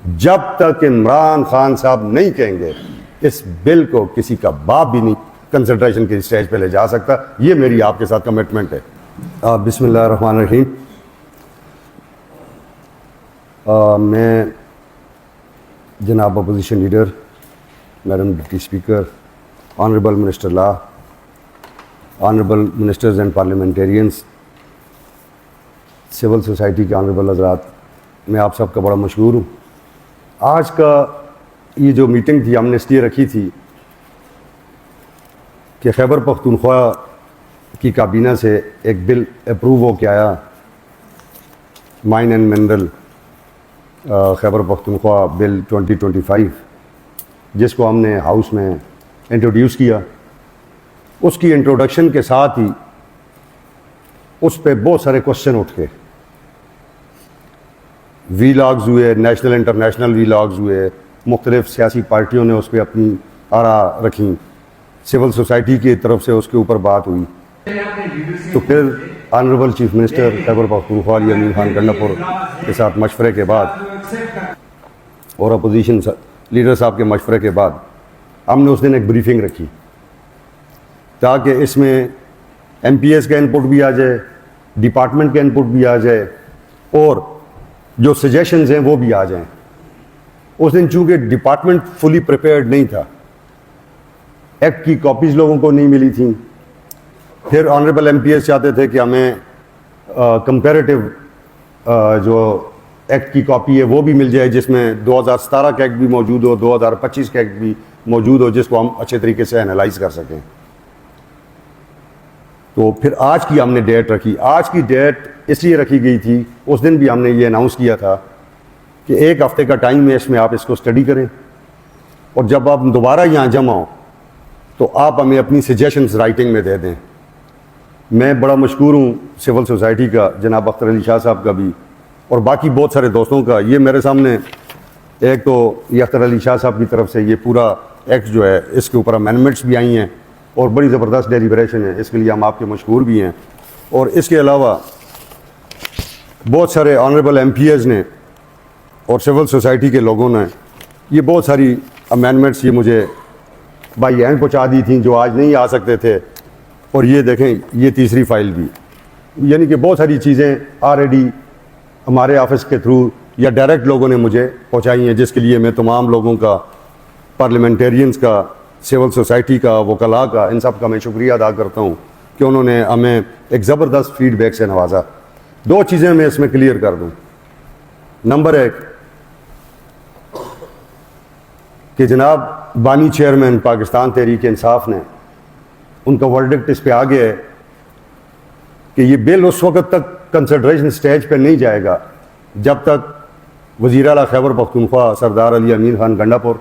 जब तक इमरान खान साहब नहीं कहेंगे इस बिल को किसी का बाप भी नहीं कंसिडरेशन की स्टेज पे ले जा सकता। ये मेरी आपके साथ कमिटमेंट है। बिस्मिल्लाहिर्रहमानिर्रहीम। मैं जनाब opposition leader, madam deputy speaker, honourable minister law, honourable ministers and parliamentarians, civil society के ऑनरेबल हज़रात, मैं आप सबका बड़ा मशहूर हूँ। आज का ये जो मीटिंग थी हमने इसलिए रखी थी कि खैबर पख्तूनख्वा की काबीना से एक बिल अप्रूव हो के आया, mine and mineral Khyber Pakhtunkhwa bill 2025, जिसको हमने हाउस में इंट्रोड्यूस किया। उसकी इंट्रोडक्शन के साथ ही उस पर बहुत सारे क्वेश्चन उठ के वीलॉग्स हुए, नेशनल इंटरनेशनल वीलॉग्स हुए, मुख्तलिफ सियासी पार्टियों ने उस पर अपनी आरा रखी, सिविल सोसाइटी की तरफ से उसके ऊपर बात हुई। तो फिर honourable chief minister Khyber Pakhtunkhwa Amin Khan Gandapur के साथ मशवरे के बाद और अपोजिशन लीडर साहब के मशवरे के बाद हमने उस दिन एक ब्रीफिंग रखी ताकि इसमें MPs का इनपुट भी आ जाए, डिपार्टमेंट का इनपुट भी आ जाए और जो सजेशंस हैं वो भी आ जाएं। उस दिन चूंकि डिपार्टमेंट फुली प्रिपेयर्ड नहीं था, एक्ट की कॉपीज़ लोगों को नहीं मिली थी। फिर ऑनरेबल MPs चाहते थे कि हमें कंपैरेटिव जो एक्ट की कॉपी है वो भी मिल जाए, जिसमें 2017 का एक्ट भी मौजूद हो, 2025 का एक्ट भी मौजूद हो, जिसको हम अच्छे तरीके से एनालाइज कर सकें। तो फिर आज की हमने डेट रखी। आज की डेट इसलिए रखी गई थी, उस दिन भी हमने ये अनाउंस किया था कि एक हफ्ते का टाइम है, इसमें आप इसको स्टडी करें और जब आप दोबारा यहाँ जमा हो तो आप हमें अपनी सजेशंस राइटिंग में दे दें। मैं बड़ा मशहूर हूँ सिविल सोसाइटी का, जनाब अख्तर अली शाह साहब का भी और बाकी बहुत सारे दोस्तों का। ये मेरे सामने एक तो ये अख्तर अली शाह साहब की तरफ से ये पूरा एक्ट जो है इसके ऊपर अमेंडमेंट्स भी आई हैं और बड़ी ज़बरदस्त डेलिब्रेशन है, इसके लिए हम आपके मशहूर भी हैं। और इसके अलावा बहुत सारे ऑनरेबल MPs ने और सिविल सोसाइटी के लोगों ने ये बहुत सारी अमेंडमेंट्स ये मुझे बाई हैंड पहुँचा दी थी जो आज नहीं आ सकते थे। और ये देखें, ये तीसरी फाइल भी, यानी कि बहुत सारी चीज़ें ऑलरेडी हमारे ऑफिस के थ्रू या डायरेक्ट लोगों ने मुझे पहुँचाई हैं, जिसके लिए मैं तमाम लोगों का, पार्लियामेंटेरियंस का, सिविल सोसाइटी का, वकला का, इन सब का मैं शुक्रिया अदा करता हूँ कि उन्होंने हमें एक ज़बरदस्त फीडबैक से नवाजा। दो चीज़ें मैं इसमें क्लियर कर दूँ। नंबर एक कि जनाब बानी चेयरमैन पाकिस्तान तहरीक इंसाफ ने, उनका वर्डिक्ट इस पे आ गया है कि ये बिल उस वक्त तक कंसिडरेशन स्टेज पे नहीं जाएगा जब तक वज़ीर आला खैबर पख्तूनख्वा सरदार अली अमीन खान गंडापुर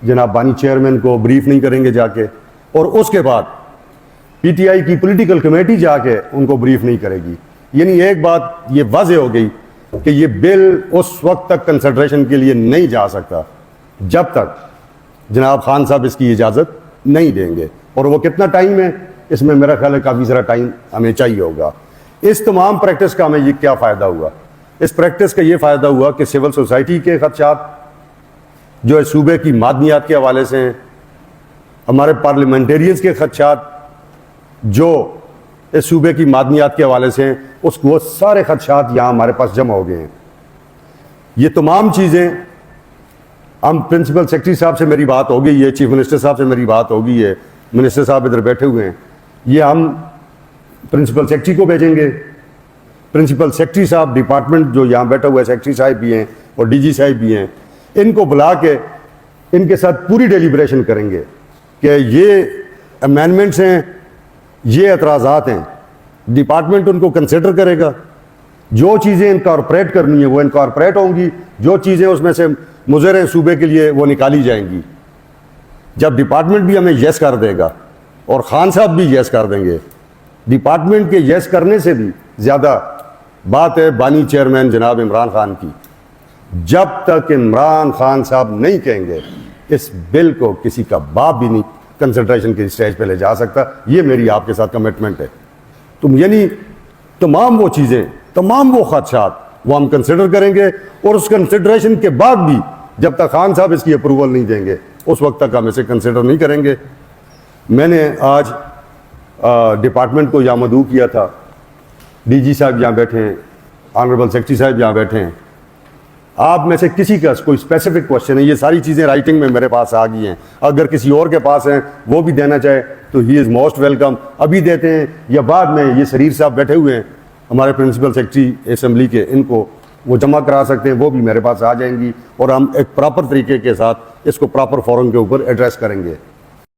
जनाब बानी चेयरमैन को ब्रीफ नहीं करेंगे जाके, और उसके बाद PTI की पॉलिटिकल कमेटी जाके उनको ब्रीफ नहीं करेगी। यानी एक बात ये वाज़ेह हो गई कि ये बिल उस वक्त तक कंसिडरेशन के लिए नहीं जा सकता जब तक जनाब खान साहब इसकी इजाज़त नहीं देंगे। और वो कितना टाइम है, इसमें मेरा ख्याल है काफ़ी सारा टाइम हमें चाहिए होगा। इस तमाम प्रैक्टिस का हमें ये क्या फ़ायदा हुआ? इस प्रैक्टिस का ये फ़ायदा हुआ कि सिविल सोसाइटी के खदशात जो है सूबे की मादनियात के हवाले से हैं, हमारे पार्लियामेंटेरियंस के खदशात जो इस सूबे की मादनियात के हवाले से हैं, उसको वो सारे खदशात यहाँ हमारे पास जमा हो गए हैं। ये तमाम चीज़ें हम प्रिंसिपल सेक्रेटरी साहब से मेरी बात हो गई है, चीफ मिनिस्टर साहब से मेरी बात हो गई है, मिनिस्टर साहब इधर बैठे हुए हैं, ये हम प्रिंसिपल सेक्रेटरी को भेजेंगे। प्रिंसिपल सेक्रेटरी साहब डिपार्टमेंट जो यहाँ बैठा हुआ है, सेक्रेटरी साहब भी हैं और DG साहब भी हैं, इनको बुला के इनके साथ पूरी डेलिब्रेशन करेंगे कि ये अमेंडमेंट्स हैं, ये एतराज़ात हैं, डिपार्टमेंट उनको कंसिडर करेगा। जो चीज़ें इनकॉर्पोरेट करनी है वो इनकॉर्पोरेट होंगी, जो चीज़ें उसमें से मुज़र हैं सूबे के लिए वो निकाली जाएंगी। जब डिपार्टमेंट भी हमें येस कर देगा और खान साहब भी येस कर देंगे, डिपार्टमेंट के येस करने से भी ज़्यादा बात है बानी चेयरमैन जनाब इमरान खान की। जब तक इमरान खान साहब नहीं कहेंगे इस बिल को किसी का बाप भी नहीं कंसिडरेशन की स्टेज पे ले जा सकता। ये मेरी आपके साथ कमिटमेंट है। तुम यानी तमाम वो चीज़ें, तमाम वो खदशात वो हम कंसिडर करेंगे, और उस कंसिडरेशन के बाद भी जब तक खान साहब इसकी अप्रूवल नहीं देंगे उस वक्त तक हम इसे कंसिडर नहीं करेंगे। मैंने आज डिपार्टमेंट को यहाँ मदऊ किया था, डीजी साहब यहाँ बैठे हैं, ऑनरेबल सेक्रेटरी साहब यहाँ बैठे हैं, आप में से किसी का कोई स्पेसिफिक क्वेश्चन है, ये सारी चीज़ें राइटिंग में मेरे पास आ गई हैं, अगर किसी और के पास हैं वो भी देना चाहे तो ही इज़ मोस्ट वेलकम, अभी देते हैं या बाद में। ये शरीर साहब बैठे हुए हैं हमारे प्रिंसिपल सेक्रेटरी असेंबली के, इनको वो जमा करा सकते हैं, वो भी मेरे पास आ जाएंगी और हम एक प्रॉपर तरीके के साथ इसको प्रॉपर फोरम के ऊपर एड्रेस करेंगे।